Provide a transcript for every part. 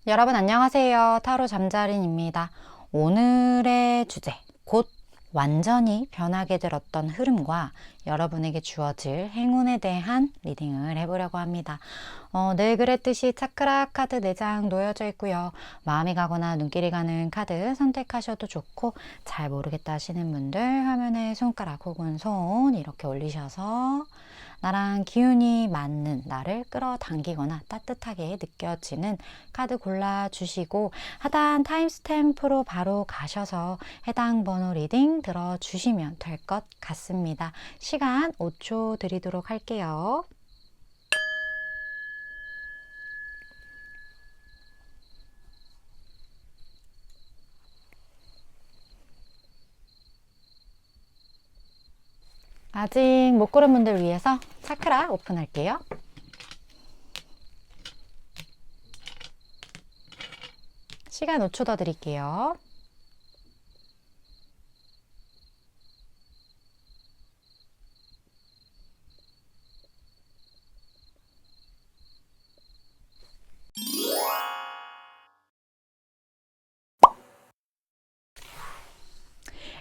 여러분 안녕하세요. 타로 잠자린입니다. 오늘의 주제, 곧 완전히 변하게 될 어떤 흐름과 여러분에게 주어질 행운에 대한 리딩을 해보려고 합니다. 늘 그랬듯이 차크라 카드 4장 놓여져 있고요. 마음이 가거나 눈길이 가는 카드 선택하셔도 좋고, 잘 모르겠다 하시는 분들 화면에 손가락 혹은 손 이렇게 올리셔서 나랑 기운이 맞는, 나를 끌어당기거나 따뜻하게 느껴지는 카드 골라주시고, 하단 타임스탬프로 바로 가셔서 해당 번호 리딩 들어주시면 될 것 같습니다. 시간 5초 드리도록 할게요. 아직 못 고른 분들 위해서 차크라 오픈할게요. 시간 5초 더 드릴게요.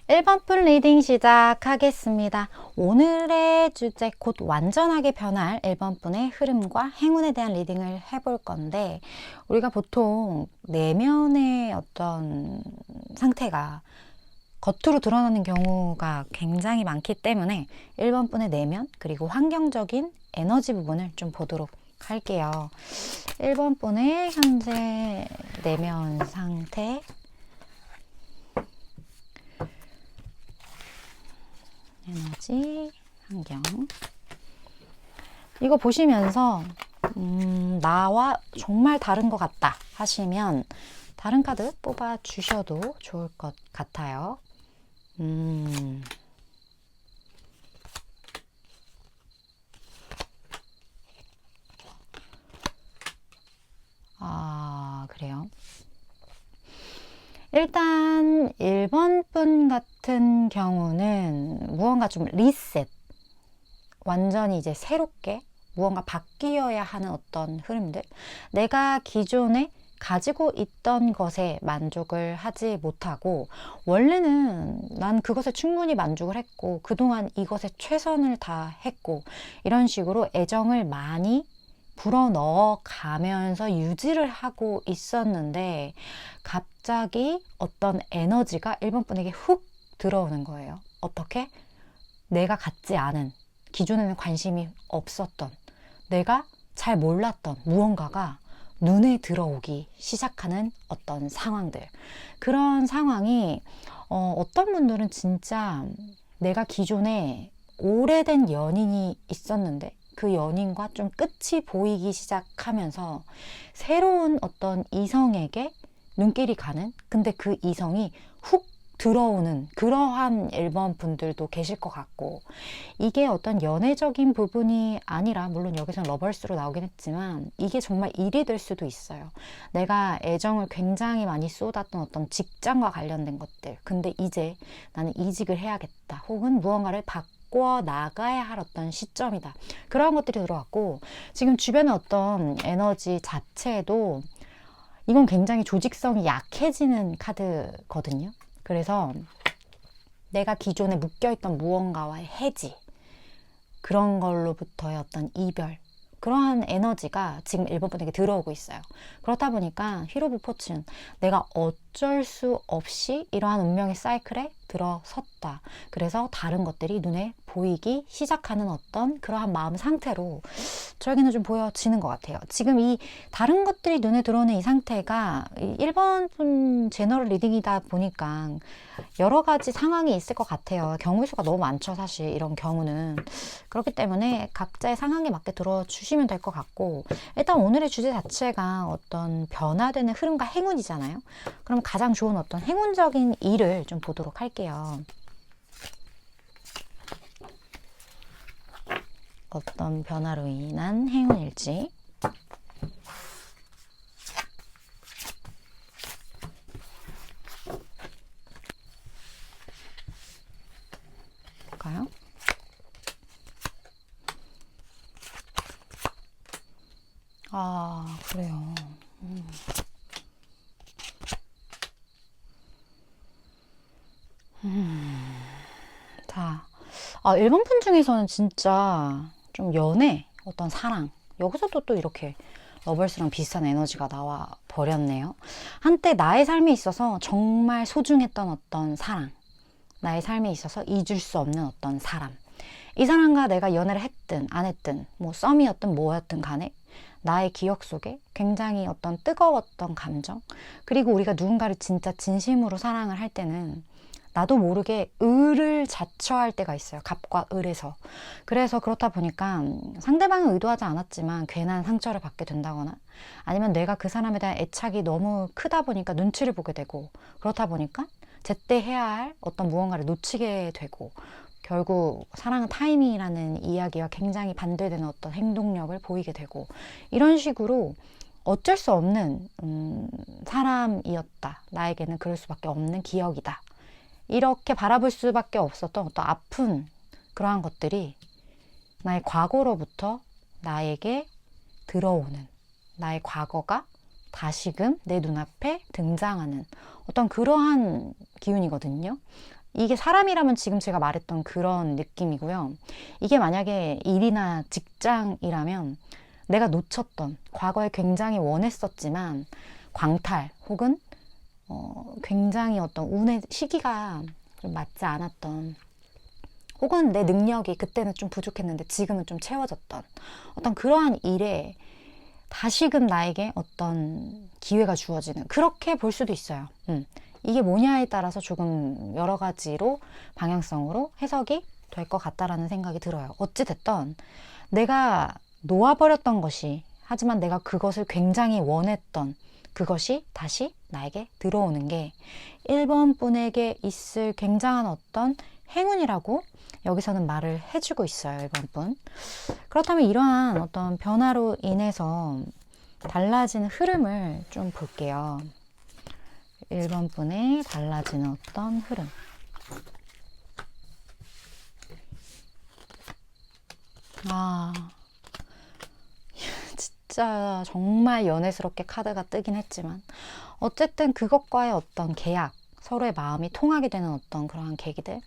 (1번) 분 리딩 시작하겠습니다. 오늘의 주제, 곧 완전하게 변할 1번 분의 흐름과 행운에 대한 리딩을 해볼 건데, 우리가 보통 내면의 어떤 상태가 겉으로 드러나는 경우가 굉장히 많기 때문에 1번 분의 내면 그리고 환경적인 에너지 부분을 좀 보도록 할게요. 1번 분의 현재 내면 상태, 에너지, 환경. 이거 보시면서 나와 정말 다른 것 같다 하시면 다른 카드 뽑아 주셔도 좋을 것 같아요. 그래요. 일단 1번 분 같은 경우는 무언가 좀 리셋, 완전히 이제 새롭게 무언가 바뀌어야 하는 어떤 흐름들, 내가 기존에 가지고 있던 것에 만족을 하지 못하고, 원래는 난 그것에 충분히 만족을 했고 그동안 이것에 최선을 다했고 이런 식으로 애정을 많이 불어넣어 가면서 유지를 하고 있었는데, 갑자기 어떤 에너지가 1번 분에게 훅 들어오는 거예요. 어떻게? 내가 갖지 않은, 기존에는 관심이 없었던, 내가 잘 몰랐던 무언가가 눈에 들어오기 시작하는 어떤 상황들. 그런 상황이 어떤 분들은 진짜 내가 기존에 오래된 연인이 있었는데 그 연인과 좀 끝이 보이기 시작하면서 새로운 어떤 이성에게 눈길이 가는, 근데 그 이성이 훅 들어오는 그러한 1번 분들도 계실 것 같고, 이게 어떤 연애적인 부분이 아니라, 물론 여기서는 러벌스로 나오긴 했지만 이게 정말 일이 될 수도 있어요. 내가 애정을 굉장히 많이 쏟았던 어떤 직장과 관련된 것들, 근데 이제 나는 이직을 해야겠다, 혹은 무언가를 바꿔 나가야 할 어떤 시점이다, 그러한 것들이 들어왔고, 지금 주변의 어떤 에너지 자체도 이건 굉장히 조직성이 약해지는 카드거든요. 그래서 내가 기존에 묶여있던 무언가와의 해지, 그런 걸로부터의 어떤 이별, 그러한 에너지가 지금 1번 분에게 들어오고 있어요. 그렇다 보니까 휘로 오브 포춘, 내가 어쩔 수 없이 이러한 운명의 사이클에 들어섰다. 그래서 다른 것들이 눈에 보이기 시작하는 어떤 그러한 마음 상태로 저에게는 좀 보여지는 것 같아요. 지금 이 다른 것들이 눈에 들어오는 이 상태가 1번 분 제너럴 리딩이다 보니까 여러 가지 상황이 있을 것 같아요. 경우 수가 너무 많죠, 사실 이런 경우는. 그렇기 때문에 각자의 상황에 맞게 들어주시면 될 것 같고, 일단 오늘의 주제 자체가 어떤 변화되는 흐름과 행운이잖아요. 그럼 가장 좋은 어떤 행운적인 일을 좀 보도록 할게요. 어떤 변화로 인한 행운일지. 볼까요? 그래요. 자, 1번 분 중에서는 진짜 좀 연애, 어떤 사랑, 여기서도 또 이렇게 러벌스랑 비슷한 에너지가 나와 버렸네요. 한때 나의 삶에 있어서 정말 소중했던 어떤 사랑, 나의 삶에 있어서 잊을 수 없는 어떤 사람. 이 사람과 내가 연애를 했든 안 했든 뭐 썸이었든 뭐였든 간에 나의 기억 속에 굉장히 어떤 뜨거웠던 감정, 그리고 우리가 누군가를 진짜 진심으로 사랑을 할 때는 나도 모르게 을을 자처할 때가 있어요. 갑과 을에서. 그래서 그렇다 보니까 상대방은 의도하지 않았지만 괜한 상처를 받게 된다거나, 아니면 내가 그 사람에 대한 애착이 너무 크다 보니까 눈치를 보게 되고, 그렇다 보니까 제때 해야 할 어떤 무언가를 놓치게 되고, 결국 사랑은 타이밍이라는 이야기와 굉장히 반대되는 어떤 행동력을 보이게 되고, 이런 식으로 어쩔 수 없는 사람이었다. 나에게는 그럴 수밖에 없는 기억이다. 이렇게 바라볼 수밖에 없었던 어떤 아픈 그러한 것들이 나의 과거로부터 나에게 들어오는, 나의 과거가 다시금 내 눈앞에 등장하는 어떤 그러한 기운이거든요. 이게 사람이라면 지금 제가 말했던 그런 느낌이고요. 이게 만약에 일이나 직장이라면 내가 놓쳤던, 과거에 굉장히 원했었지만 광탈 혹은 굉장히 어떤 운의 시기가 좀 맞지 않았던, 혹은 내 능력이 그때는 좀 부족했는데 지금은 좀 채워졌던 어떤 그러한 일에 다시금 나에게 어떤 기회가 주어지는, 그렇게 볼 수도 있어요. 이게 뭐냐에 따라서 조금 여러 가지로 방향성으로 해석이 될 것 같다라는 생각이 들어요. 어찌됐든 내가 놓아버렸던 것이, 하지만 내가 그것을 굉장히 원했던 그것이 다시 나에게 들어오는 게 1번 분에게 있을 굉장한 어떤 행운이라고 여기서는 말을 해주고 있어요. 1번 분. 그렇다면 이러한 어떤 변화로 인해서 달라지는 흐름을 좀 볼게요. 1번 분의 달라지는 어떤 흐름. 진짜 정말 연애스럽게 카드가 뜨긴 했지만 어쨌든 그것과의 어떤 계약, 서로의 마음이 통하게 되는 어떤 그러한 계기들,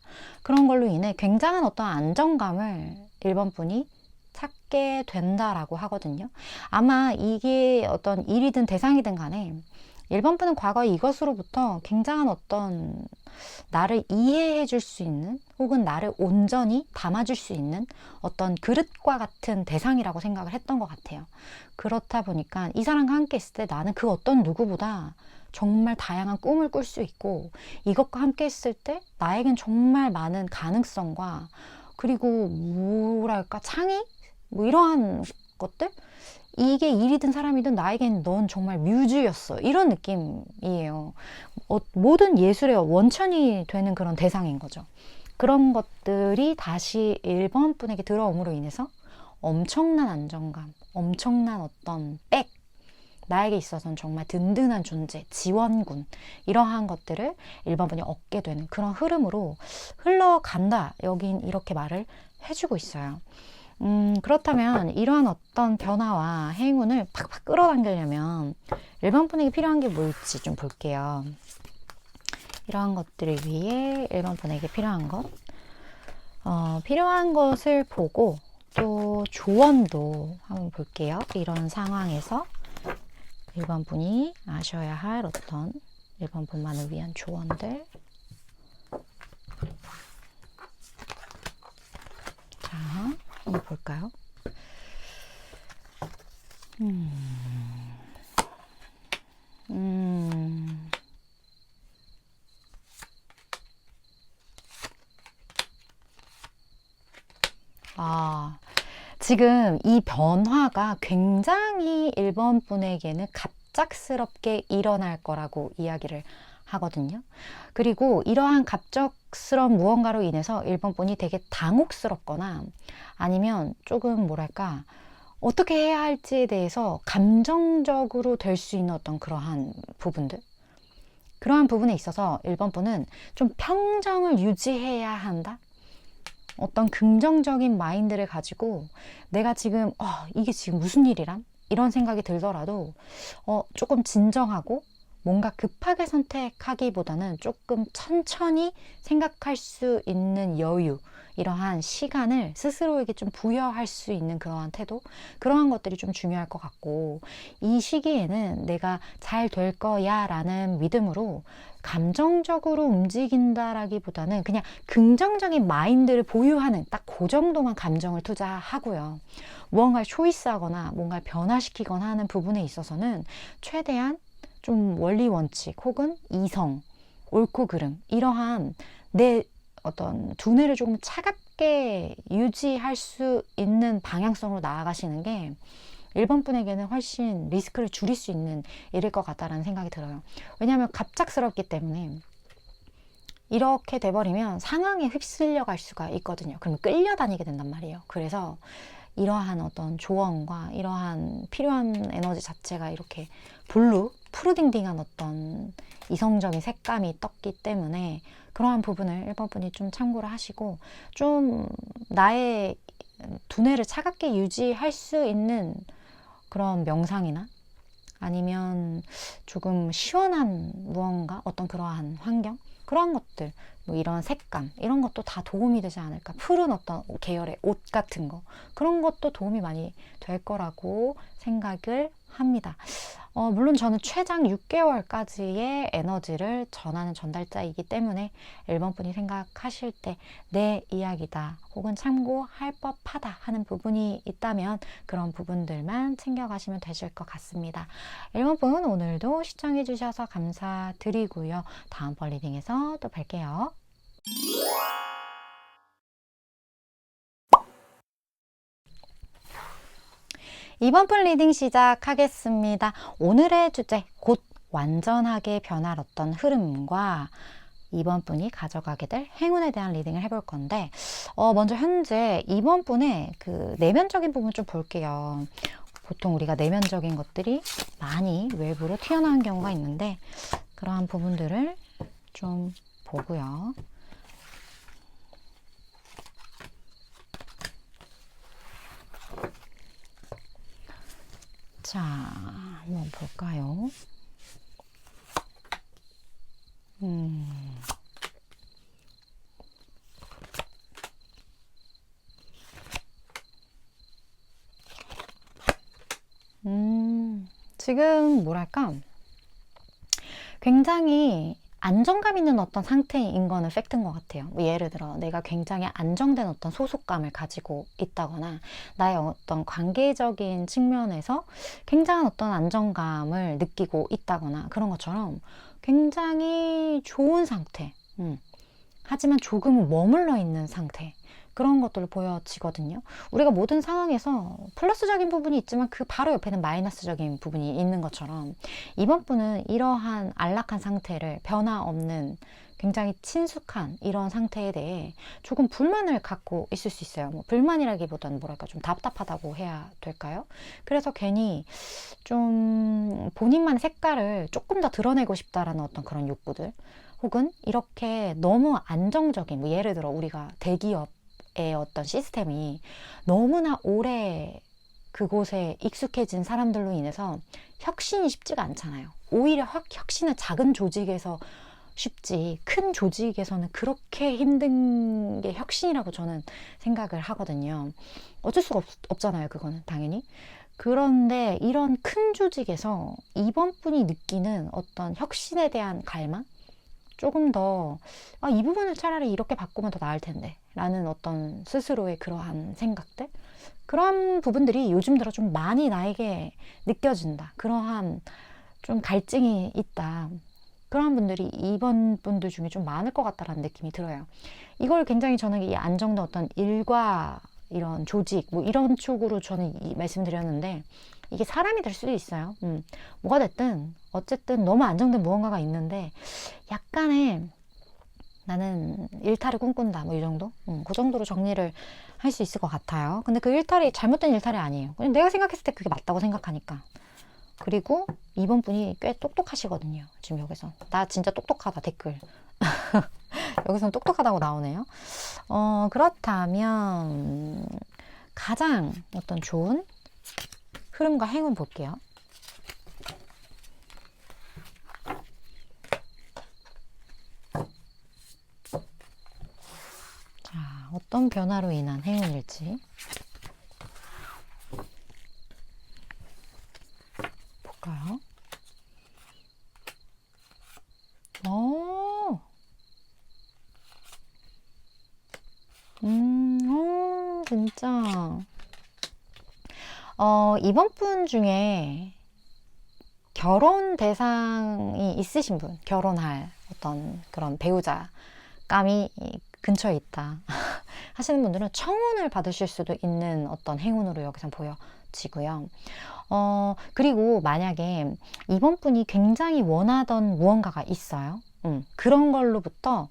그런 걸로 인해 굉장한 어떤 안정감을 1번 분이 찾게 된다라고 하거든요. 아마 이게 어떤 일이든 대상이든 간에 1번 분은 과거에 이것으로부터 굉장한 어떤 나를 이해해 줄 수 있는, 혹은 나를 온전히 담아줄 수 있는 어떤 그릇과 같은 대상이라고 생각을 했던 것 같아요. 그렇다 보니까 이 사람과 함께 있을 때 나는 그 어떤 누구보다 정말 다양한 꿈을 꿀 수 있고, 이것과 함께 있을 때 나에겐 정말 많은 가능성과, 그리고 뭐랄까 창의? 뭐 이러한 것들? 이게 일이든 사람이든 나에겐 넌 정말 뮤즈였어. 이런 느낌이에요. 모든 예술의 원천이 되는 그런 대상인 거죠. 그런 것들이 다시 1번 분에게 들어옴으로 인해서 엄청난 안정감, 엄청난 어떤 백, 나에게 있어서는 정말 든든한 존재, 지원군, 이러한 것들을 1번 분이 얻게 되는 그런 흐름으로 흘러간다. 여긴 이렇게 말을 해주고 있어요. 그렇다면 이러한 어떤 변화와 행운을 팍팍 끌어당기려면 1번 분에게 필요한 게 뭘지 좀 볼게요. 이러한 것들을 위해 1번 분에게 필요한 것, 필요한 것을 보고 또 조언도 한번 볼게요. 이런 상황에서 1번 분이 아셔야 할 어떤 1번 분만을 위한 조언들. 자, 한번 볼까요? 지금 이 변화가 굉장히 1번 분에게는 갑작스럽게 일어날 거라고 이야기를 하거든요. 그리고 이러한 갑작스러운 무언가로 인해서 1번 분이 되게 당혹스럽거나, 아니면 조금 뭐랄까 어떻게 해야 할지에 대해서 감정적으로 될 수 있는 어떤 그러한 부분들, 그러한 부분에 있어서 1번 분은 좀 평정을 유지해야 한다. 어떤 긍정적인 마인드를 가지고 내가 지금 이게 지금 무슨 일이란? 이런 생각이 들더라도 조금 진정하고 뭔가 급하게 선택하기보다는 조금 천천히 생각할 수 있는 여유, 이러한 시간을 스스로에게 좀 부여할 수 있는 그러한 태도, 그러한 것들이 좀 중요할 것 같고, 이 시기에는 내가 잘 될 거야 라는 믿음으로 감정적으로 움직인다라기보다는 그냥 긍정적인 마인드를 보유하는 딱 그 정도만 감정을 투자하고요. 무언가를 초이스하거나 뭔가를 변화시키거나 하는 부분에 있어서는 최대한 좀 원리 원칙 혹은 이성, 옳고 그름, 이러한 내 어떤 두뇌를 조금 차갑게 유지할 수 있는 방향성으로 나아가시는 게 1번 분에게는 훨씬 리스크를 줄일 수 있는 일일 것 같다라는 생각이 들어요. 왜냐하면 갑작스럽기 때문에 이렇게 돼버리면 상황에 휩쓸려 갈 수가 있거든요. 그러면 끌려다니게 된단 말이에요. 그래서 이러한 어떤 조언과 이러한 필요한 에너지 자체가 이렇게 푸르딩딩한 어떤 이성적인 색감이 떴기 때문에 그러한 부분을 1번 분이 좀 참고를 하시고, 좀 나의 두뇌를 차갑게 유지할 수 있는 그런 명상이나 아니면 조금 시원한 무언가, 어떤 그러한 환경, 그러한 것들, 뭐 이런 색감, 이런 것도 다 도움이 되지 않을까. 푸른 어떤 계열의 옷 같은 거, 그런 것도 도움이 많이 될 거라고 생각을 합니다. 물론 저는 최장 6개월까지의 에너지를 전하는 전달자이기 때문에 1번 분이 생각하실 때 내 이야기다 혹은 참고할 법하다 하는 부분이 있다면 그런 부분들만 챙겨가시면 되실 것 같습니다. 1번 분 오늘도 시청해 주셔서 감사드리고요. 다음번 리딩에서 또 뵐게요. 이번 분 리딩 시작하겠습니다. 오늘의 주제, 곧 완전하게 변할 어떤 흐름과 이번 분이 가져가게 될 행운에 대한 리딩을 해볼 건데, 먼저 현재 이번 분의 그 내면적인 부분 좀 볼게요. 보통 우리가 내면적인 것들이 많이 외부로 튀어나온 경우가 있는데, 그러한 부분들을 좀 보고요. 자, 한번 볼까요? 지금 뭐랄까, 굉장히 안정감 있는 어떤 상태인 거는 팩트인 것 같아요. 뭐 예를 들어 내가 굉장히 안정된 어떤 소속감을 가지고 있다거나 나의 어떤 관계적인 측면에서 굉장한 어떤 안정감을 느끼고 있다거나 그런 것처럼 굉장히 좋은 상태, 하지만 조금은 머물러 있는 상태, 그런 것들로 보여지거든요. 우리가 모든 상황에서 플러스적인 부분이 있지만 그 바로 옆에는 마이너스적인 부분이 있는 것처럼 이번 분은 이러한 안락한 상태를, 변화 없는 굉장히 친숙한 이런 상태에 대해 조금 불만을 갖고 있을 수 있어요. 뭐 불만이라기보다는 뭐랄까 좀 답답하다고 해야 될까요? 그래서 괜히 좀 본인만의 색깔을 조금 더 드러내고 싶다라는 어떤 그런 욕구들, 혹은 이렇게 너무 안정적인, 뭐 예를 들어 우리가 대기업의 어떤 시스템이 너무나 오래 그곳에 익숙해진 사람들로 인해서 혁신이 쉽지가 않잖아요. 오히려 혁신은 작은 조직에서 쉽지 큰 조직에서는 그렇게 힘든 게 혁신이라고 저는 생각을 하거든요. 어쩔 수가 없잖아요, 그거는 당연히. 그런데 이런 큰 조직에서 이번 분이 느끼는 어떤 혁신에 대한 갈망? 조금 더, 이 부분을 차라리 이렇게 바꾸면 더 나을 텐데 라는 어떤 스스로의 그러한 생각들, 그런 부분들이 요즘 들어 좀 많이 나에게 느껴진다, 그러한 좀 갈증이 있다, 그런 분들이 이번 분들 중에 좀 많을 것 같다라는 느낌이 들어요. 이걸 굉장히 저는 이 안정된 어떤 일과 이런 조직, 뭐 이런 쪽으로 저는 말씀드렸는데, 이게 사람이 될 수도 있어요. 뭐가 됐든 어쨌든 너무 안정된 무언가가 있는데 약간의 나는 일탈을 꿈꾼다, 뭐 이 정도? 그 정도로 정리를 할 수 있을 것 같아요. 근데 그 일탈이 잘못된 일탈이 아니에요. 그냥 내가 생각했을 때 그게 맞다고 생각하니까. 그리고 이번 분이 꽤 똑똑하시거든요. 지금 여기서 나 진짜 똑똑하다 댓글 여기서는 똑똑하다고 나오네요. 그렇다면 가장 어떤 좋은 흐름과 행운 볼게요. 어떤 변화로 인한 행운일지 볼까요? 진짜. 이번 분 중에 결혼 대상이 있으신 분, 결혼할 어떤 그런 배우자감이 근처에 있다 하시는 분들은 청혼을 받으실 수도 있는 어떤 행운으로 여기서 보여지고요. 그리고 만약에 이번 분이 굉장히 원하던 무언가가 있어요. 그런 걸로부터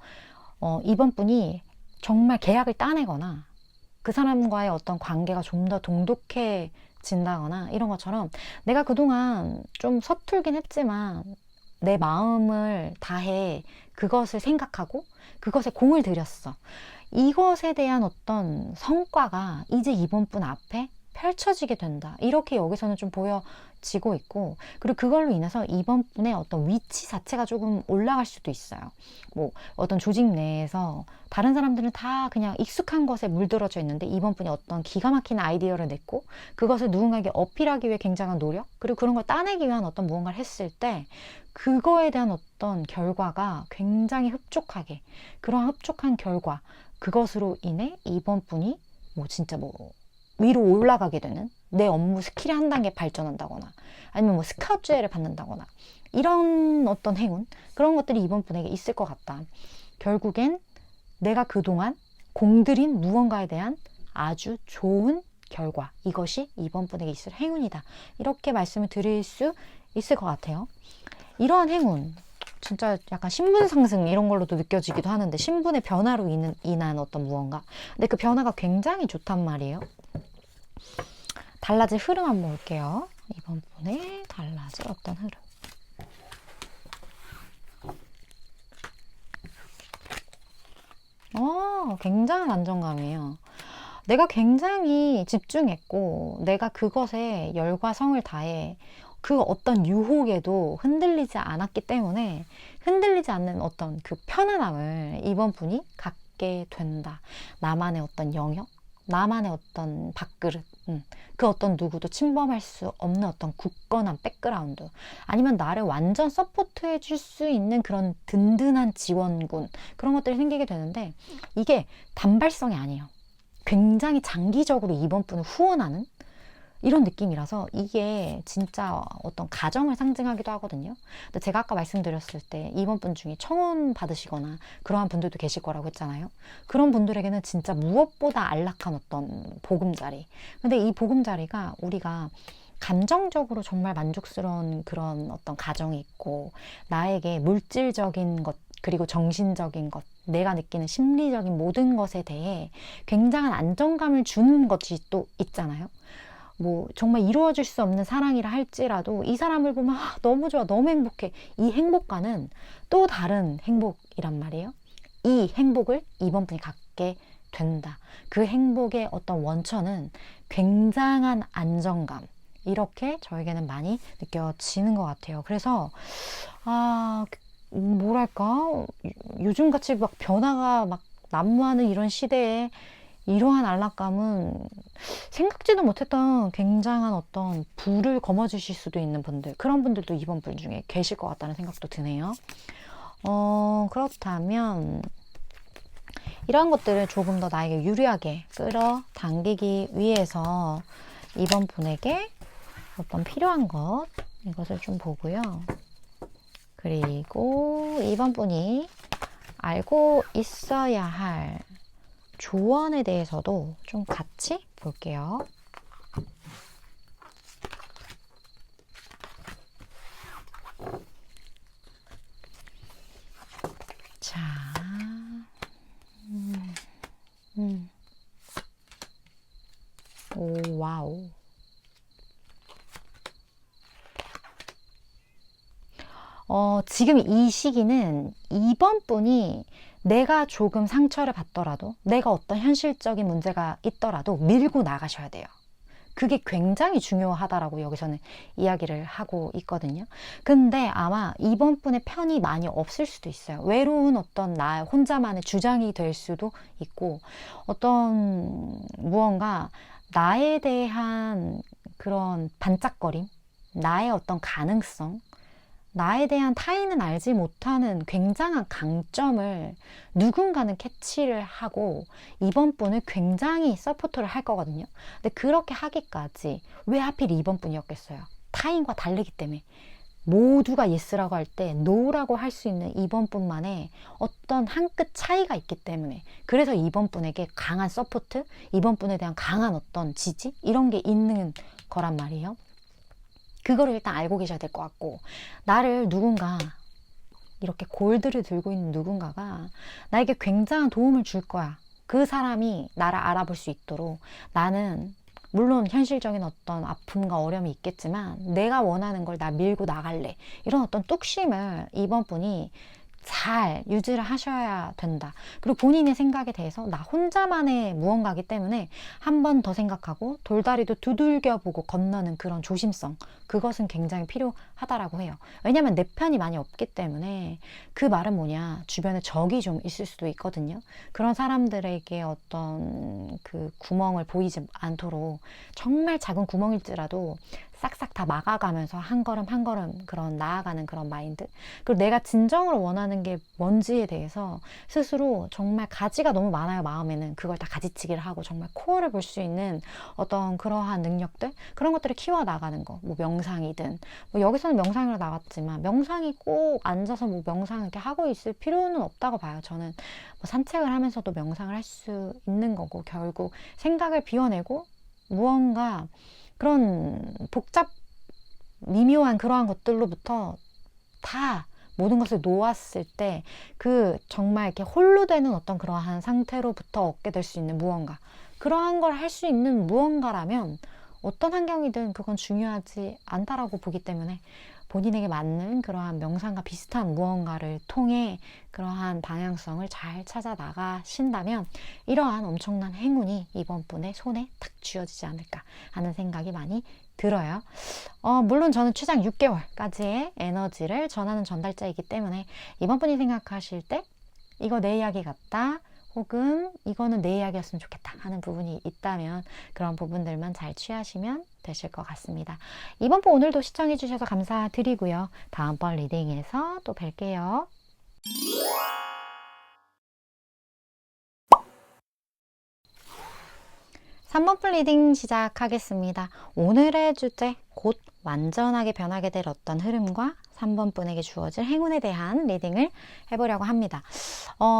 이번 분이 정말 계약을 따내거나 그 사람과의 어떤 관계가 좀 더 돈독해진다거나 이런 것처럼 내가 그동안 좀 서툴긴 했지만 내 마음을 다해 그것을 생각하고 그것에 공을 들였어. 이것에 대한 어떤 성과가 이제 이번 분 앞에 펼쳐지게 된다. 이렇게 여기서는 좀 보여지고 있고, 그리고 그걸로 인해서 이번 분의 어떤 위치 자체가 조금 올라갈 수도 있어요. 뭐 어떤 조직 내에서 다른 사람들은 다 그냥 익숙한 것에 물들어져 있는데 이번 분이 어떤 기가 막힌 아이디어를 냈고 그것을 누군가에게 어필하기 위해 굉장한 노력, 그리고 그런 걸 따내기 위한 어떤 무언가를 했을 때 그거에 대한 어떤 결과가 굉장히 흡족하게, 그러한 흡족한 결과, 그것으로 인해 이번 분이 뭐 진짜 뭐 위로 올라가게 되는, 내 업무 스킬이 한 단계 발전한다거나 아니면 뭐 스카우트 제의를 받는다거나 이런 어떤 행운, 그런 것들이 이번 분에게 있을 것 같다. 결국엔 내가 그동안 공들인 무언가에 대한 아주 좋은 결과, 이것이 이번 분에게 있을 행운이다. 이렇게 말씀을 드릴 수 있을 것 같아요. 이러한 행운, 진짜 약간 신분 상승 이런 걸로도 느껴지기도 하는데, 신분의 변화로 인한 어떤 무언가, 근데 그 변화가 굉장히 좋단 말이에요. 달라질 흐름 한번 볼게요. 이번 분에 달라질 어떤 흐름. 굉장한 안정감이에요. 내가 굉장히 집중했고 내가 그것에 열과 성을 다해 그 어떤 유혹에도 흔들리지 않았기 때문에 흔들리지 않는 어떤 그 편안함을 이번 분이 갖게 된다. 나만의 어떤 영역, 나만의 어떤 밥그릇, 그 어떤 누구도 침범할 수 없는 어떤 굳건한 백그라운드, 아니면 나를 완전 서포트해 줄 수 있는 그런 든든한 지원군, 그런 것들이 생기게 되는데 이게 단발성이 아니에요. 굉장히 장기적으로 이번 분을 후원하는 이런 느낌이라서 이게 진짜 어떤 가정을 상징하기도 하거든요. 근데 제가 아까 말씀드렸을 때 이번 분 중에 청혼 받으시거나 그러한 분들도 계실 거라고 했잖아요. 그런 분들에게는 진짜 무엇보다 안락한 어떤 보금자리. 근데 이 보금자리가 우리가 감정적으로 정말 만족스러운 그런 어떤 가정이 있고, 나에게 물질적인 것 그리고 정신적인 것, 내가 느끼는 심리적인 모든 것에 대해 굉장한 안정감을 주는 것이 또 있잖아요. 뭐 정말 이루어질 수 없는 사랑이라 할지라도 이 사람을 보면 너무 좋아, 너무 행복해. 이 행복과는 또 다른 행복이란 말이에요. 이 행복을 이번 분이 갖게 된다. 그 행복의 어떤 원천은 굉장한 안정감, 이렇게 저에게는 많이 느껴지는 것 같아요. 그래서 뭐랄까, 요즘같이 막 변화가 막 난무하는 이런 시대에 이러한 안락감은 생각지도 못했던 굉장한 어떤 부를 거머쥐실 수도 있는 분들, 그런 분들도 이번 분 중에 계실 것 같다는 생각도 드네요. 그렇다면 이러한 것들을 조금 더 나에게 유리하게 끌어당기기 위해서 이번 분에게 어떤 필요한 것, 이것을 좀 보고요. 그리고 이번 분이 알고 있어야 할 조언에 대해서도 좀 같이 볼게요. 자, 오, 와우. 지금 이 시기는 이번 분이 내가 조금 상처를 받더라도, 내가 어떤 현실적인 문제가 있더라도 밀고 나가셔야 돼요. 그게 굉장히 중요하다라고 여기서는 이야기를 하고 있거든요. 근데 아마 이번 분의 편이 많이 없을 수도 있어요. 외로운 어떤 나 혼자만의 주장이 될 수도 있고, 어떤 무언가 나에 대한 그런 반짝거림, 나의 어떤 가능성, 나에 대한 타인은 알지 못하는 굉장한 강점을 누군가는 캐치를 하고 이번 분을 굉장히 서포트를 할 거거든요. 근데 그렇게 하기까지 왜 하필 이번 분이었겠어요? 타인과 다르기 때문에. 모두가 예스라고 할 때 노라고 할 수 있는 이번 분만의 어떤 한 끗 차이가 있기 때문에, 그래서 이번 분에게 강한 서포트, 이번 분에 대한 강한 어떤 지지, 이런 게 있는 거란 말이에요. 그거를 일단 알고 계셔야 될 것 같고, 나를 누군가, 이렇게 골드를 들고 있는 누군가가 나에게 굉장한 도움을 줄 거야. 그 사람이 나를 알아볼 수 있도록, 나는 물론 현실적인 어떤 아픔과 어려움이 있겠지만 내가 원하는 걸 나 밀고 나갈래, 이런 어떤 뚝심을 이번 분이 잘 유지를 하셔야 된다. 그리고 본인의 생각에 대해서 나 혼자만의 무언가이기 때문에 한 번 더 생각하고 돌다리도 두들겨보고 건너는 그런 조심성, 그것은 굉장히 필요하다라고 해요. 왜냐하면 내 편이 많이 없기 때문에. 그 말은 뭐냐, 주변에 적이 좀 있을 수도 있거든요. 그런 사람들에게 어떤 그 구멍을 보이지 않도록 정말 작은 구멍일지라도 싹싹 다 막아가면서 한 걸음 한 걸음 그런 나아가는 그런 마인드, 그리고 내가 진정으로 원하는 게 뭔지에 대해서 스스로 정말 가지가 너무 많아요. 마음에는 그걸 다 가지치기를 하고 정말 코어를 볼 수 있는 어떤 그러한 능력들, 그런 것들을 키워나가는 거, 뭐 명상이든, 뭐 여기서는 명상으로 나왔지만 명상이 꼭 앉아서 뭐 명상을 이렇게 하고 있을 필요는 없다고 봐요. 저는 뭐 산책을 하면서도 명상을 할 수 있는 거고, 결국 생각을 비워내고 무언가 그런 복잡 미묘한 그러한 것들로부터 다 모든 것을 놓았을 때 그 정말 이렇게 홀로 되는 어떤 그러한 상태로부터 얻게 될 수 있는 무언가, 그러한 걸 할 수 있는 무언가라면 어떤 환경이든 그건 중요하지 않다라고 보기 때문에, 본인에게 맞는 그러한 명상과 비슷한 무언가를 통해 그러한 방향성을 잘 찾아 나가신다면 이러한 엄청난 행운이 이번 분의 손에 탁 쥐어지지 않을까 하는 생각이 많이 들어요. 물론 저는 최장 6개월까지의 에너지를 전하는 전달자이기 때문에 이번 분이 생각하실 때 이거 내 이야기 같다, 혹은 이거는 내 이야기였으면 좋겠다 하는 부분이 있다면 그런 부분들만 잘 취하시면 되실 것 같습니다. 이번 분 오늘도 시청해 주셔서 감사드리고요. 다음번 리딩에서 또 뵐게요. 3번 분 리딩 시작하겠습니다. 오늘의 주제, 곧 완전하게 변하게 될 어떤 흐름과 3번 분에게 주어질 행운에 대한 리딩을 해보려고 합니다.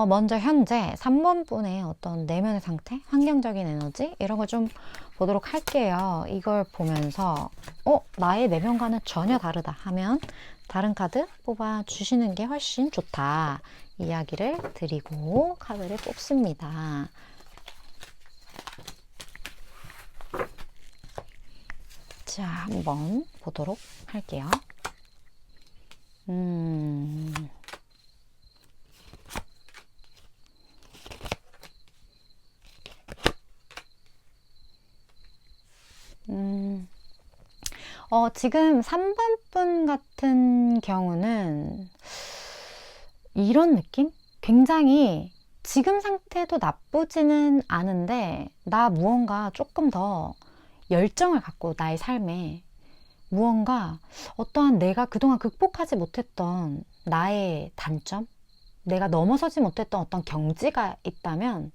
먼저 현재 3번 분의 어떤 내면의 상태, 환경적인 에너지, 이런 걸 좀 보도록 할게요. 이걸 보면서 나의 내면과는 전혀 다르다 하면 다른 카드 뽑아 주시는 게 훨씬 좋다 이야기를 드리고 카드를 뽑습니다. 자, 한번 보도록 할게요. 지금 3번 분 같은 경우는 이런 느낌? 굉장히 지금 상태도 나쁘지는 않은데 나 무언가 조금 더 열정을 갖고 나의 삶에 무언가 어떠한 내가 그동안 극복하지 못했던 나의 단점, 내가 넘어서지 못했던 어떤 경지가 있다면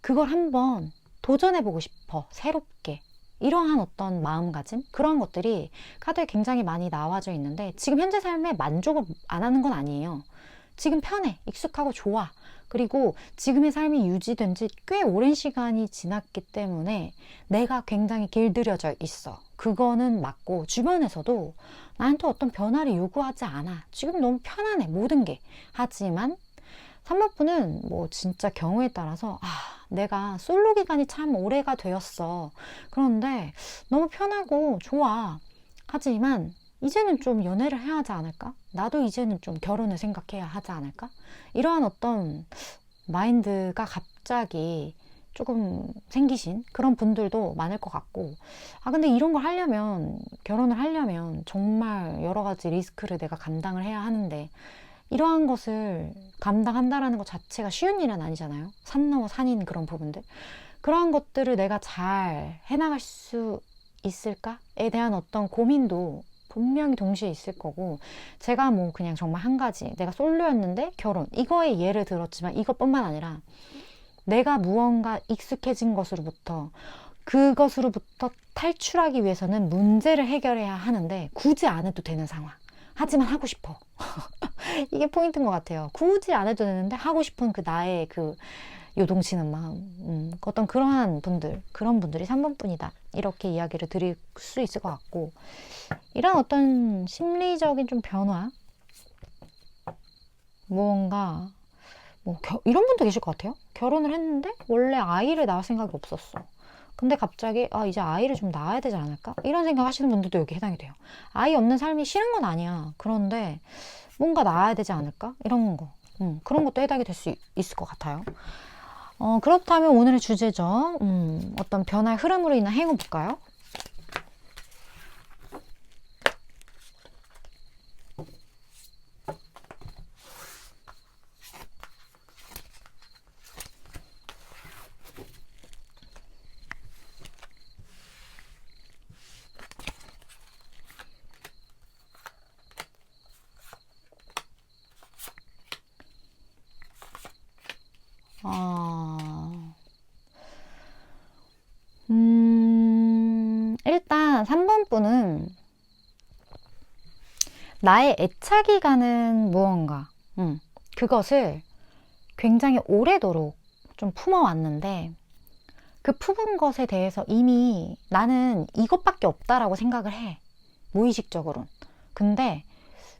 그걸 한번 도전해보고 싶어, 새롭게. 이러한 어떤 마음가짐, 그런 것들이 카드에 굉장히 많이 나와져 있는데, 지금 현재 삶에 만족을 안 하는 건 아니에요. 지금 편해, 익숙하고 좋아. 그리고 지금의 삶이 유지된 지 꽤 오랜 시간이 지났기 때문에 내가 굉장히 길들여져 있어. 그거는 맞고, 주변에서도 나한테 어떤 변화를 요구하지 않아. 지금 너무 편안해, 모든 게. 하지만 3번 분은 뭐 진짜 경우에 따라서 내가 솔로 기간이 참 오래가 되었어. 그런데 너무 편하고 좋아. 하지만 이제는 좀 연애를 해야 하지 않을까? 나도 이제는 좀 결혼을 생각해야 하지 않을까? 이러한 어떤 마인드가 갑자기 조금 생기신 그런 분들도 많을 것 같고, 아 근데 이런 걸 하려면, 결혼을 하려면 정말 여러 가지 리스크를 내가 감당을 해야 하는데, 이러한 것을 감당한다라는 것 자체가 쉬운 일은 아니잖아요. 산 넘어 산인 그런 부분들, 그러한 것들을 내가 잘 해나갈 수 있을까에 대한 어떤 고민도 분명히 동시에 있을 거고, 제가 뭐 그냥 정말 한 가지, 내가 솔로였는데 결혼, 이거에 예를 들었지만 이것뿐만 아니라 내가 무언가 익숙해진 것으로부터, 그것으로부터 탈출하기 위해서는 문제를 해결해야 하는데 굳이 안 해도 되는 상황, 하지만 하고 싶어. 이게 포인트인 것 같아요. 굳이 안 해도 되는데 하고 싶은 그 나의 그 요동치는 마음, 어떤 그러한 분들, 그런 분들이 3번뿐이다, 이렇게 이야기를 드릴 수 있을 것 같고, 이런 어떤 심리적인 좀 변화, 무언가 뭐 이런 분도 계실 것 같아요. 결혼을 했는데 원래 아이를 낳을 생각이 없었어. 근데 갑자기 이제 아이를 좀 낳아야 되지 않을까? 이런 생각 하시는 분들도 여기 해당이 돼요. 아이 없는 삶이 싫은 건 아니야. 그런데 뭔가 낳아야 되지 않을까? 이런 거. 그런 것도 해당이 될 수 있을 것 같아요. 그렇다면 오늘의 주제죠. 어떤 변화의 흐름으로 인한 행운 볼까요? 일단 3번 분은 나의 애착이 가는 무언가, 그것을 굉장히 오래도록 좀 품어왔는데, 그 품은 것에 대해서 이미 나는 이것밖에 없다라고 생각을 해, 무의식적으로는. 근데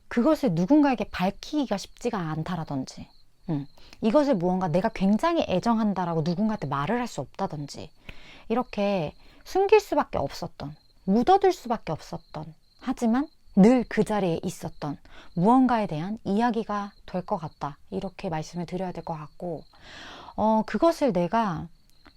그것을 누군가에게 밝히기가 쉽지가 않다라든지, 이것을 무언가 내가 굉장히 애정한다라고 누군가한테 말을 할 수 없다든지, 이렇게 숨길 수밖에 없었던, 묻어둘 수밖에 없었던, 하지만 늘 그 자리에 있었던 무언가에 대한 이야기가 될 것 같다, 이렇게 말씀을 드려야 될 것 같고, 그것을 내가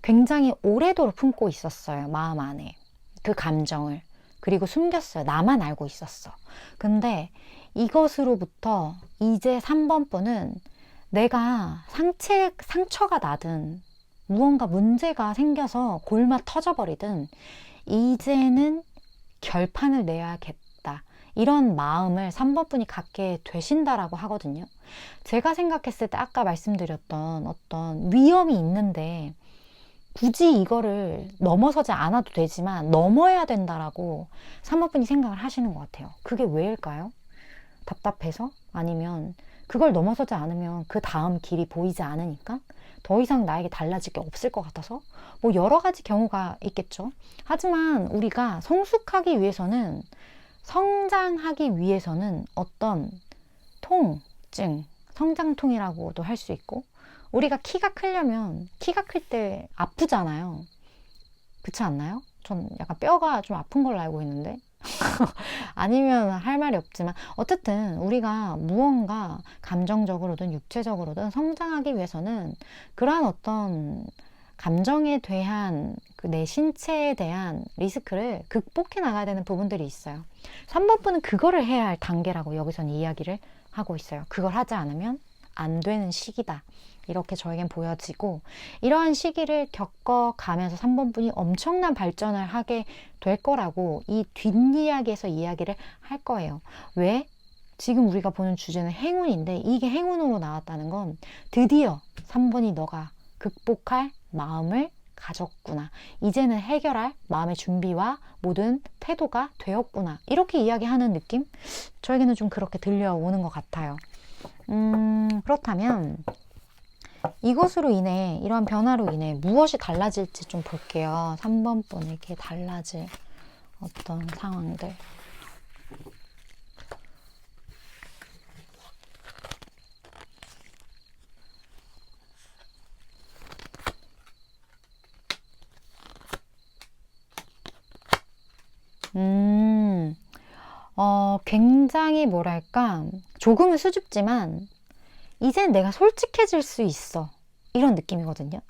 굉장히 오래도록 품고 있었어요, 마음 안에. 그 감정을. 그리고 숨겼어요. 나만 알고 있었어. 근데 이것으로부터 이제 3번 분은 내가 상처가 나든 무언가 문제가 생겨서 골마 터져버리든 이제는 결판을 내야겠다, 이런 마음을 3번 분이 갖게 되신다라고 하거든요. 제가 생각했을 때 아까 말씀드렸던 어떤 위험이 있는데 굳이 이거를 넘어서지 않아도 되지만 넘어야 된다라고 3번 분이 생각을 하시는 것 같아요. 그게 왜일까요? 답답해서? 아니면 그걸 넘어서지 않으면 그 다음 길이 보이지 않으니까? 더 이상 나에게 달라질 게 없을 것 같아서? 뭐 여러 가지 경우가 있겠죠. 하지만 우리가 성숙하기 위해서는, 성장하기 위해서는 어떤 통증, 성장통이라고도 할 수 있고, 우리가 키가 크려면 키가 클 때 아프잖아요. 그렇지 않나요? 전 약간 뼈가 좀 아픈 걸로 알고 있는데 아니면 할 말이 없지만, 어쨌든 우리가 무언가 감정적으로든 육체적으로든 성장하기 위해서는 그러한 어떤 감정에 대한 그 내 신체에 대한 리스크를 극복해 나가야 되는 부분들이 있어요. 3번 분은 그거를 해야 할 단계라고 여기서는 이야기를 하고 있어요. 그걸 하지 않으면 안 되는 시기다, 이렇게 저에겐 보여지고, 이러한 시기를 겪어가면서 3번 분이 엄청난 발전을 하게 될 거라고 이 뒷이야기에서 이야기를 할 거예요. 왜? 지금 우리가 보는 주제는 행운인데, 이게 행운으로 나왔다는 건 드디어 3번이 너가 극복할 마음을 가졌구나, 이제는 해결할 마음의 준비와 모든 태도가 되었구나, 이렇게 이야기하는 느낌? 저에게는 좀 그렇게 들려오는 것 같아요. 그렇다면 이것으로 인해, 이러한 변화로 인해 무엇이 달라질지 좀 볼게요. 3번 분에게 달라질 어떤 상황들. 굉장히 뭐랄까, 조금은 수줍지만 이젠 내가 솔직해질 수 있어, 이런 느낌이거든요.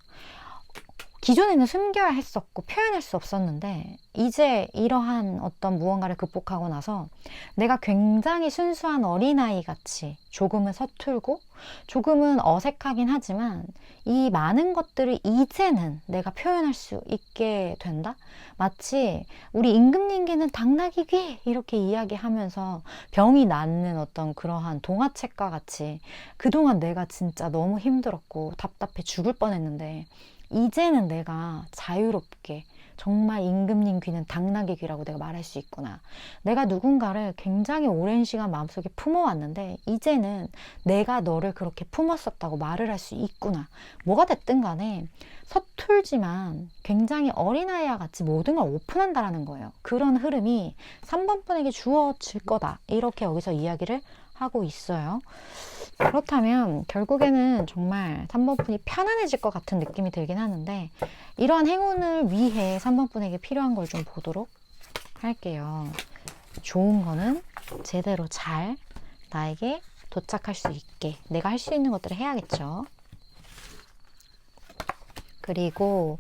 기존에는 숨겨야 했었고 표현할 수 없었는데 이제 이러한 어떤 무언가를 극복하고 나서 내가 굉장히 순수한 어린아이 같이 조금은 서툴고 조금은 어색하긴 하지만 이 많은 것들을 이제는 내가 표현할 수 있게 된다? 마치 우리 임금님께는 당나귀 귀 이렇게 이야기하면서 병이 낫는 어떤 그러한 동화책과 같이 그동안 내가 진짜 너무 힘들었고 답답해 죽을 뻔했는데 이제는 내가 자유롭게 정말 임금님 귀는 당나귀 귀라고 내가 말할 수 있구나. 내가 누군가를 굉장히 오랜 시간 마음속에 품어왔는데 이제는 내가 너를 그렇게 품었었다고 말을 할 수 있구나. 뭐가 됐든 간에 서툴지만 굉장히 어린아이와 같이 모든 걸 오픈한다라는 거예요. 그런 흐름이 3번 분에게 주어질 거다. 이렇게 여기서 이야기를 하고 있어요. 그렇다면 결국에는 정말 3번 분이 편안해질 것 같은 느낌이 들긴 하는데 이러한 행운을 위해 3번 분에게 필요한 걸 좀 보도록 할게요. 좋은 거는 제대로 잘 나에게 도착할 수 있게 내가 할 수 있는 것들을 해야겠죠. 그리고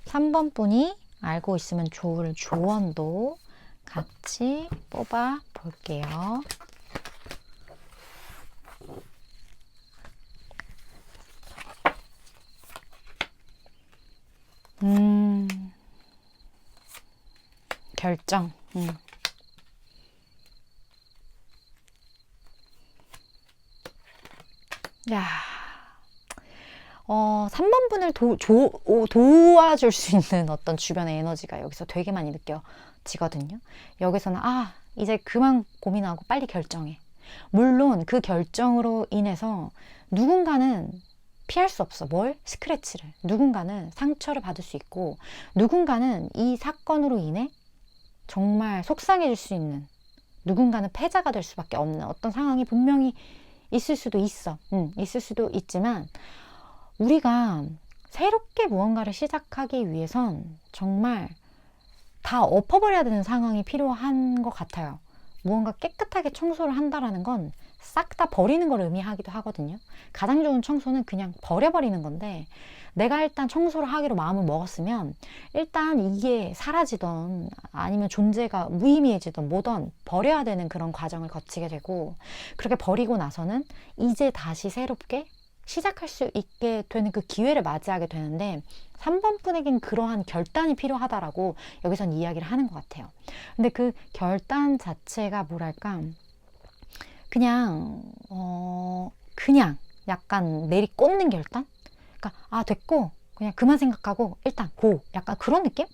3번 분이 알고 있으면 좋을 조언도 같이 뽑아 볼게요. 결정. 야, 3번 분을 도와줄 수 있는 어떤 주변의 에너지가 여기서 되게 많이 느껴지거든요. 여기서는 이제 그만 고민하고 빨리 결정해. 물론 그 결정으로 인해서 누군가는 피할 수 없어. 뭘? 스크래치를. 누군가는 상처를 받을 수 있고 누군가는 이 사건으로 인해 정말 속상해질 수 있는 누군가는 패자가 될 수밖에 없는 어떤 상황이 분명히 있을 수도 있어. 있을 수도 있지만 우리가 새롭게 무언가를 시작하기 위해선 정말 다 엎어버려야 되는 상황이 필요한 것 같아요. 무언가 깨끗하게 청소를 한다라는 건 싹 다 버리는 걸 의미하기도 하거든요. 가장 좋은 청소는 그냥 버려버리는 건데 내가 일단 청소를 하기로 마음을 먹었으면 일단 이게 사라지던 아니면 존재가 무의미해지던 뭐던 버려야 되는 그런 과정을 거치게 되고 그렇게 버리고 나서는 이제 다시 새롭게 시작할 수 있게 되는 그 기회를 맞이하게 되는데 3번 분에겐 그러한 결단이 필요하다라고 여기선 이야기를 하는 것 같아요. 근데 그 결단 자체가 뭐랄까 그냥 약간 내리꽂는 결단? 그러니까 됐고 그냥 그만 생각하고 일단 고 약간 그런 느낌?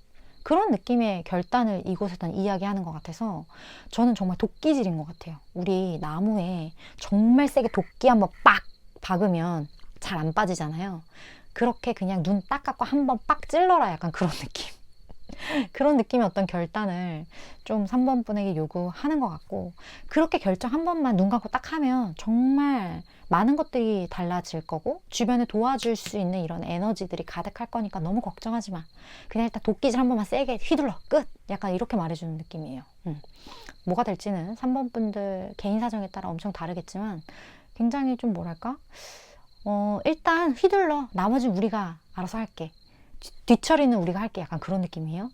그런 느낌의 결단을 이곳에서는 이야기하는 것 같아서 저는 정말 도끼질인 것 같아요. 우리 나무에 정말 세게 도끼 한번 빡 박으면 잘 안 빠지잖아요. 그렇게 그냥 눈 딱 감고 한번 빡 찔러라 약간 그런 느낌. 그런 느낌의 어떤 결단을 좀 3번 분에게 요구하는 것 같고 그렇게 결정 한 번만 눈 감고 딱 하면 정말 많은 것들이 달라질 거고 주변에 도와줄 수 있는 이런 에너지들이 가득할 거니까 너무 걱정하지 마. 그냥 일단 도끼질 한 번만 세게 휘둘러 끝! 약간 이렇게 말해주는 느낌이에요. 뭐가 될지는 3번 분들 개인 사정에 따라 엄청 다르겠지만 굉장히 좀 뭐랄까 일단 휘둘러 나머지는 우리가 알아서 할게. 뒤처리는 우리가 할게 약간 그런 느낌이에요.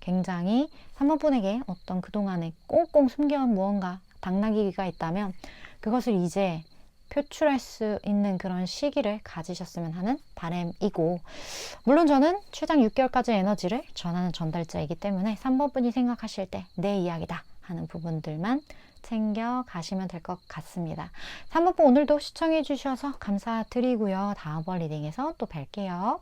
굉장히 3번 분에게 어떤 그동안에 꽁꽁 숨겨온 무언가 당나귀가 있다면 그것을 이제 표출할 수 있는 그런 시기를 가지셨으면 하는 바람이고 물론 저는 최장 6개월까지 에너지를 전하는 전달자이기 때문에 3번 분이 생각하실 때 내 이야기다 하는 부분들만 챙겨 가시면 될 것 같습니다. 3번 분 오늘도 시청해 주셔서 감사드리고요. 다음번 리딩에서 또 뵐게요.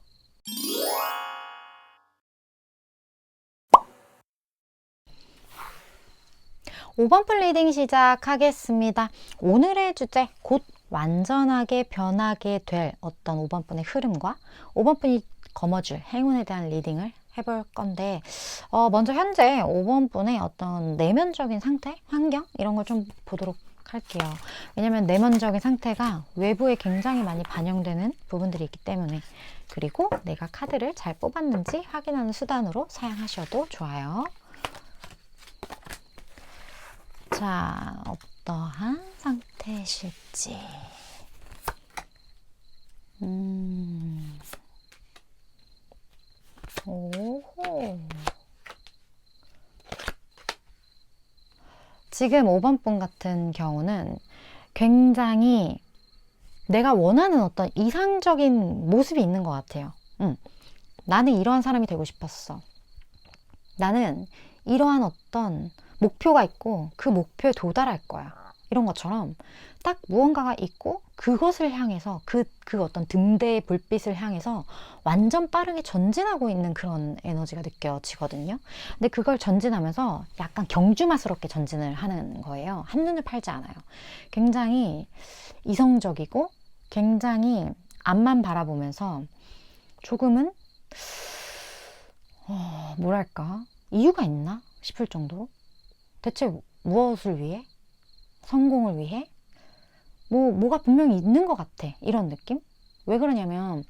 5번 분 리딩 시작하겠습니다. 오늘의 주제 곧 완전하게 변하게 될 어떤 5번 분의 흐름과 5번 분이 거머쥘 행운에 대한 리딩을 해볼 건데 먼저 현재 5번 분의 어떤 내면적인 상태, 환경 이런 걸 좀 보도록 할게요. 왜냐면 내면적인 상태가 외부에 굉장히 많이 반영되는 부분들이 있기 때문에 그리고 내가 카드를 잘 뽑았는지 확인하는 수단으로 사용하셔도 좋아요. 자, 어떠한 상태실지. 지금 5번 분 같은 경우는 굉장히 내가 원하는 어떤 이상적인 모습이 있는 것 같아요. 나는 이러한 사람이 되고 싶었어. 나는 이러한 어떤 목표가 있고 그 목표에 도달할 거야. 이런 것처럼 딱 무언가가 있고 그것을 향해서 그 어떤 등대의 불빛을 향해서 완전 빠르게 전진하고 있는 그런 에너지가 느껴지거든요. 근데 그걸 전진하면서 약간 경주마스럽게 전진을 하는 거예요. 한눈을 팔지 않아요. 굉장히 이성적이고 굉장히 앞만 바라보면서 조금은 뭐랄까 이유가 있나 싶을 정도로 대체 무엇을 위해? 성공을 위해? 뭐가 분명히 있는 것 같아. 이런 느낌? 왜 그러냐면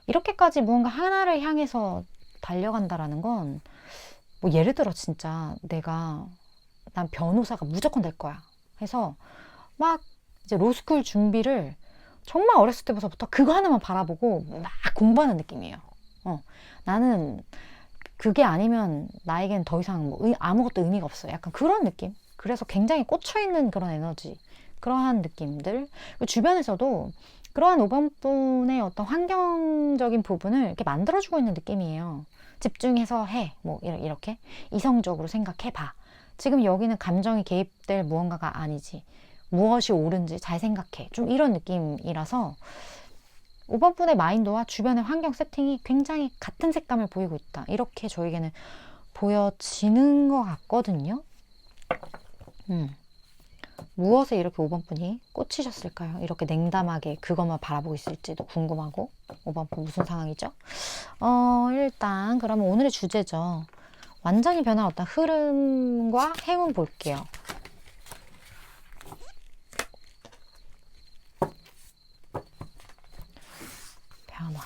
이렇게까지 무언가 하나를 향해서 달려간다라는 건 뭐 예를 들어 진짜 난 변호사가 무조건 될 거야 해서 막 이제 로스쿨 준비를 정말 어렸을 때부터 그거 하나만 바라보고 막 공부하는 느낌이에요. 나는 그게 아니면 나에겐 더 이상 뭐 아무것도 의미가 없어요. 약간 그런 느낌. 그래서 굉장히 꽂혀있는 그런 에너지, 그러한 느낌들. 주변에서도 그러한 5번 분의 어떤 환경적인 부분을 이렇게 만들어주고 있는 느낌이에요. 집중해서 해. 뭐 이렇게 이성적으로 생각해봐. 지금 여기는 감정이 개입될 무언가가 아니지. 무엇이 옳은지 잘 생각해. 좀 이런 느낌이라서 5번 분의 마인드와 주변의 환경 세팅이 굉장히 같은 색감을 보이고 있다. 이렇게 저에게는 보여지는 것 같거든요. 무엇에 이렇게 5번 분이 꽂히셨을까요? 이렇게 냉담하게 그것만 바라보고 있을지도 궁금하고. 5번 분 무슨 상황이죠? 일단 그러면 오늘의 주제죠. 완전히 변한 어떤 흐름과 행운 볼게요. 변화.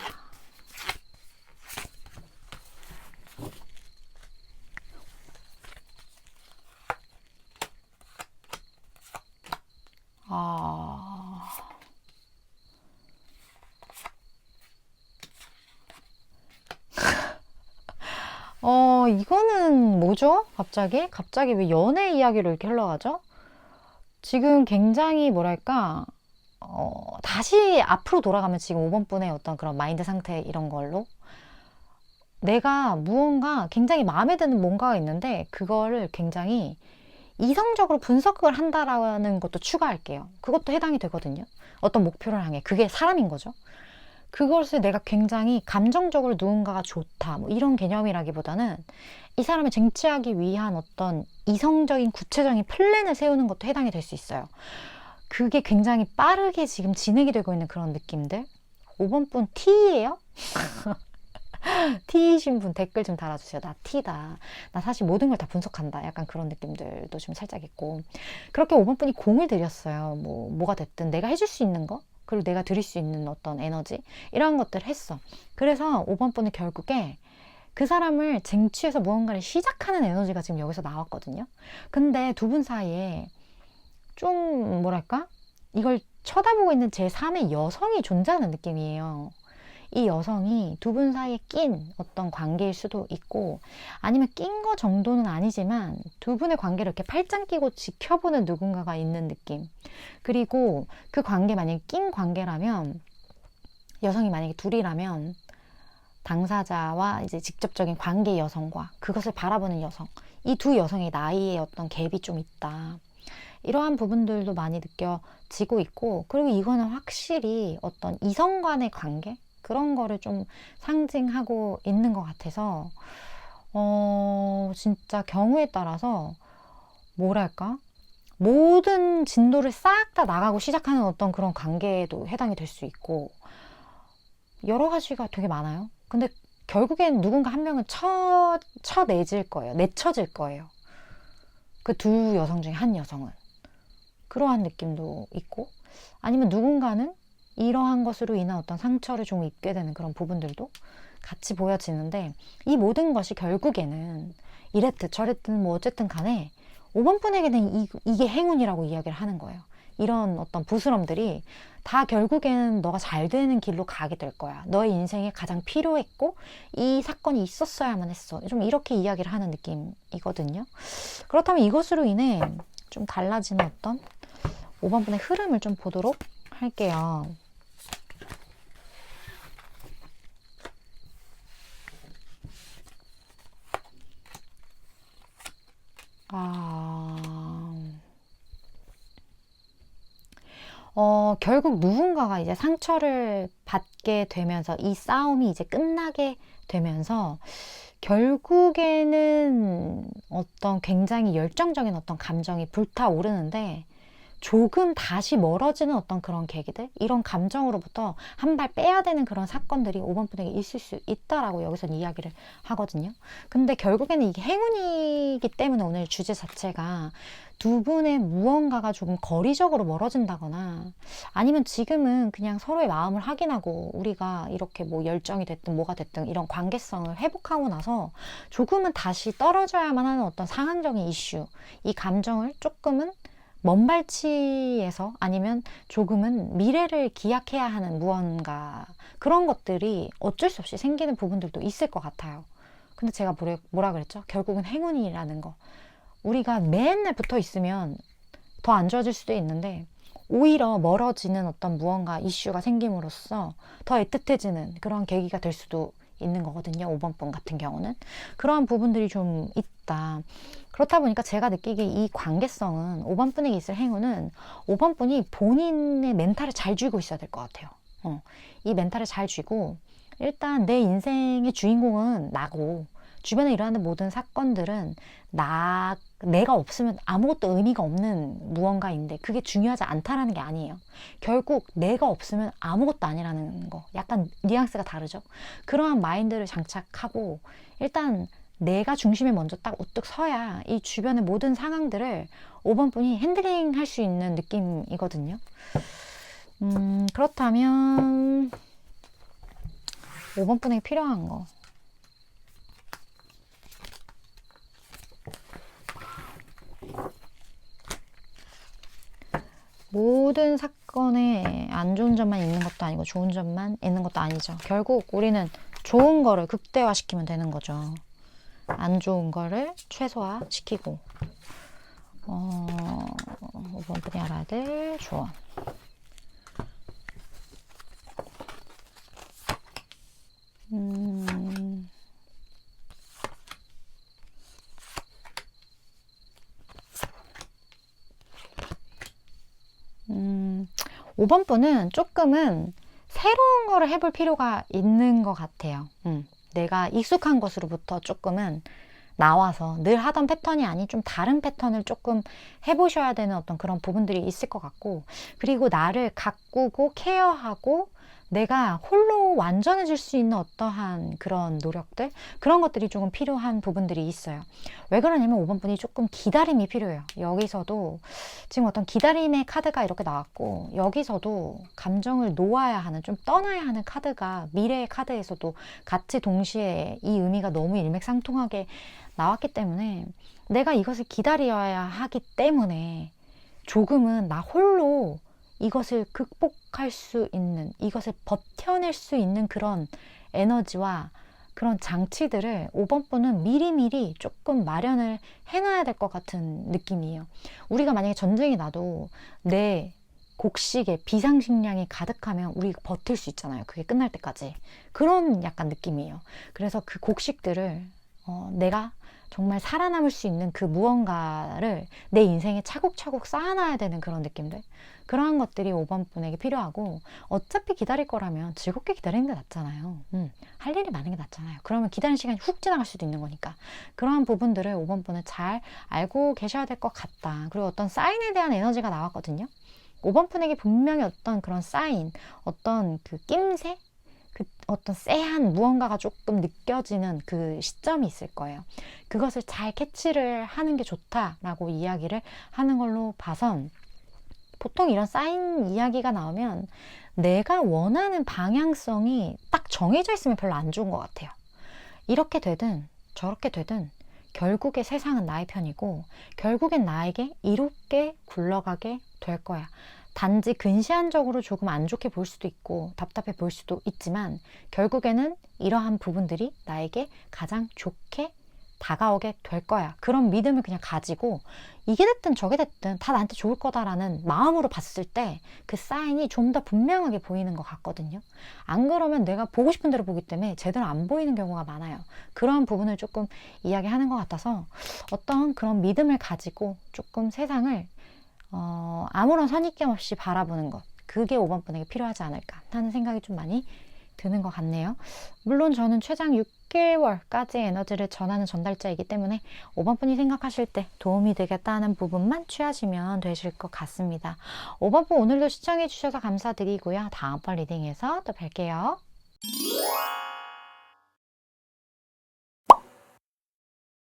이거는 뭐죠? 갑자기 왜 연애 이야기로 이렇게 흘러가죠? 지금 굉장히 뭐랄까, 다시 앞으로 돌아가면 지금 5번 분의 어떤 그런 마인드 상태 이런 걸로 내가 무언가 굉장히 마음에 드는 뭔가가 있는데 그거를 굉장히 이성적으로 분석을 한다라는 것도 추가할게요. 그것도 해당이 되거든요. 어떤 목표를 향해. 그게 사람인 거죠. 그것을 내가 굉장히 감정적으로 누군가가 좋다. 뭐 이런 개념이라기보다는 이 사람을 쟁취하기 위한 어떤 이성적인 구체적인 플랜을 세우는 것도 해당이 될 수 있어요. 그게 굉장히 빠르게 지금 진행이 되고 있는 그런 느낌들. 5번 분 T예요? T이신 분 댓글 좀 달아주세요. 나 T다. 나 사실 모든 걸 다 분석한다. 약간 그런 느낌들도 좀 살짝 있고. 그렇게 5번 분이 공을 들였어요. 뭐가 됐든 내가 해줄 수 있는 거, 그리고 내가 드릴 수 있는 어떤 에너지, 이런 것들을 했어. 그래서 5번 분은 결국에 그 사람을 쟁취해서 무언가를 시작하는 에너지가 지금 여기서 나왔거든요. 근데 두 분 사이에 좀 뭐랄까? 이걸 쳐다보고 있는 제3의 여성이 존재하는 느낌이에요. 이 여성이 두 분 사이에 낀 어떤 관계일 수도 있고, 아니면 낀 거 정도는 아니지만 두 분의 관계를 이렇게 팔짱 끼고 지켜보는 누군가가 있는 느낌. 그리고 그 관계 만약에 낀 관계라면, 여성이 만약에 둘이라면 당사자와 이제 직접적인 관계 여성과 그것을 바라보는 여성, 이 두 여성의 나이에 어떤 갭이 좀 있다. 이러한 부분들도 많이 느껴지고 있고, 그리고 이거는 확실히 어떤 이성 간의 관계? 그런 거를 좀 상징하고 있는 것 같아서, 진짜 경우에 따라서, 뭐랄까? 모든 진도를 싹 다 나가고 시작하는 어떤 그런 관계에도 해당이 될 수 있고, 여러 가지가 되게 많아요. 근데 결국엔 누군가 한 명은 쳐내질 거예요. 내쳐질 거예요. 그 두 여성 중에 한 여성은. 그러한 느낌도 있고, 아니면 누군가는 이러한 것으로 인한 어떤 상처를 좀 입게 되는 그런 부분들도 같이 보여지는데, 이 모든 것이 결국에는 이랬든 저랬든 뭐 어쨌든 간에 5번 분에게는 이게 행운이라고 이야기를 하는 거예요. 이런 어떤 부스럼들이 다 결국에는 너가 잘 되는 길로 가게 될 거야. 너의 인생에 가장 필요했고 이 사건이 있었어야만 했어. 좀 이렇게 이야기를 하는 느낌이거든요. 그렇다면 이것으로 인해 좀 달라지는 어떤 5번 분의 흐름을 좀 보도록 할게요. 결국 누군가가 이제 상처를 받게 되면서 이 싸움이 이제 끝나게 되면서 결국에는 어떤 굉장히 열정적인 어떤 감정이 불타오르는데 조금 다시 멀어지는 어떤 그런 계기들, 이런 감정으로부터 한 발 빼야 되는 그런 사건들이 5번 분에게 있을 수 있다라고 여기서 이야기를 하거든요. 근데 결국에는 이게 행운이기 때문에 오늘 주제 자체가 두 분의 무언가가 조금 거리적으로 멀어진다거나 아니면 지금은 그냥 서로의 마음을 확인하고 우리가 이렇게 뭐 열정이 됐든 뭐가 됐든 이런 관계성을 회복하고 나서 조금은 다시 떨어져야만 하는 어떤 상황적인 이슈, 이 감정을 조금은 먼 발치에서 아니면 조금은 미래를 기약해야 하는 무언가, 그런 것들이 어쩔 수 없이 생기는 부분들도 있을 것 같아요. 근데 제가 뭐라 그랬죠? 결국은 행운이라는 거. 우리가 맨날 붙어 있으면 더 안 좋아질 수도 있는데 오히려 멀어지는 어떤 무언가 이슈가 생김으로써 더 애틋해지는 그런 계기가 될 수도 있는 거거든요. 5번 분 같은 경우는. 그러한 부분들이 좀 있다. 그렇다 보니까 제가 느끼기에 이 관계성은 5번 분에게 있을 행운은 5번 분이 본인의 멘탈을 잘 쥐고 있어야 될 것 같아요. 이 멘탈을 잘 쥐고 일단 내 인생의 주인공은 나고 주변에 일어나는 모든 사건들은 내가 없으면 아무것도 의미가 없는 무언가인데 그게 중요하지 않다라는 게 아니에요. 결국 내가 없으면 아무것도 아니라는 거. 약간 뉘앙스가 다르죠. 그러한 마인드를 장착하고 일단 내가 중심에 먼저 딱 우뚝 서야 이 주변의 모든 상황들을 5번 분이 핸들링 할 수 있는 느낌이거든요. 그렇다면 5번 분에게 필요한 거. 모든 사건에 안 좋은 점만 있는 것도 아니고 좋은 점만 있는 것도 아니죠. 결국 우리는 좋은 거를 극대화시키면 되는 거죠. 안 좋은 거를 최소화시키고 5번 분이 알아야 될 조언. 5번 분은 조금은 새로운 거를 해볼 필요가 있는 것 같아요. 내가 익숙한 것으로부터 조금은 나와서 늘 하던 패턴이 아닌 좀 다른 패턴을 조금 해보셔야 되는 어떤 그런 부분들이 있을 것 같고, 그리고 나를 가꾸고 케어하고 내가 홀로 완전해질 수 있는 어떠한 그런 노력들, 그런 것들이 조금 필요한 부분들이 있어요. 왜 그러냐면 5번 분이 조금 기다림이 필요해요. 여기서도 지금 어떤 기다림의 카드가 이렇게 나왔고, 여기서도 감정을 놓아야 하는, 좀 떠나야 하는 카드가 미래의 카드에서도 같이 동시에 이 의미가 너무 일맥상통하게 나왔기 때문에 내가 이것을 기다려야 하기 때문에 조금은 나 홀로 이것을 극복할 수 있는, 이것을 버텨낼 수 있는 그런 에너지와 그런 장치들을 5번 분은 미리미리 조금 마련을 해놔야 될 것 같은 느낌이에요. 우리가 만약에 전쟁이 나도 내 곡식에 비상식량이 가득하면 우리 버틸 수 있잖아요. 그게 끝날 때까지. 그런 약간 느낌이에요. 그래서 그 곡식들을 내가 정말 살아남을 수 있는 그 무언가를 내 인생에 차곡차곡 쌓아놔야 되는 그런 느낌들, 그러한 것들이 5번 분에게 필요하고, 어차피 기다릴 거라면 즐겁게 기다리는 게 낫잖아요. 할 일이 많은 게 낫잖아요. 그러면 기다리는 시간이 훅 지나갈 수도 있는 거니까 그러한 부분들을 5번 분은 잘 알고 계셔야 될 것 같다. 그리고 어떤 사인에 대한 에너지가 나왔거든요. 5번 분에게 분명히 어떤 그런 사인, 어떤 그 낌새, 그 어떤 쎄한 무언가가 조금 느껴지는 그 시점이 있을 거예요. 그것을 잘 캐치를 하는 게 좋다라고 이야기를 하는 걸로 봐선, 보통 이런 사인 이야기가 나오면 내가 원하는 방향성이 딱 정해져 있으면 별로 안 좋은 것 같아요. 이렇게 되든 저렇게 되든 결국에 세상은 나의 편이고 결국엔 나에게 이롭게 굴러가게 될 거야. 단지 근시안적으로 조금 안 좋게 볼 수도 있고 답답해 보일 수도 있지만 결국에는 이러한 부분들이 나에게 가장 좋게 다가오게 될 거야. 그런 믿음을 그냥 가지고 이게 됐든 저게 됐든 다 나한테 좋을 거다라는 마음으로 봤을 때 그 사인이 좀 더 분명하게 보이는 것 같거든요. 안 그러면 내가 보고 싶은 대로 보기 때문에 제대로 안 보이는 경우가 많아요. 그런 부분을 조금 이야기하는 것 같아서 어떤 그런 믿음을 가지고 조금 세상을 아무런 선입견 없이 바라보는 것, 그게 5번 분에게 필요하지 않을까 하는 생각이 좀 많이 드는 것 같네요. 물론 저는 최장 6개월까지 에너지를 전하는 전달자이기 때문에 5번 분이 생각하실 때 도움이 되겠다는 부분만 취하시면 되실 것 같습니다. 5번 분 오늘도 시청해 주셔서 감사드리고요. 다음번 리딩에서 또 뵐게요.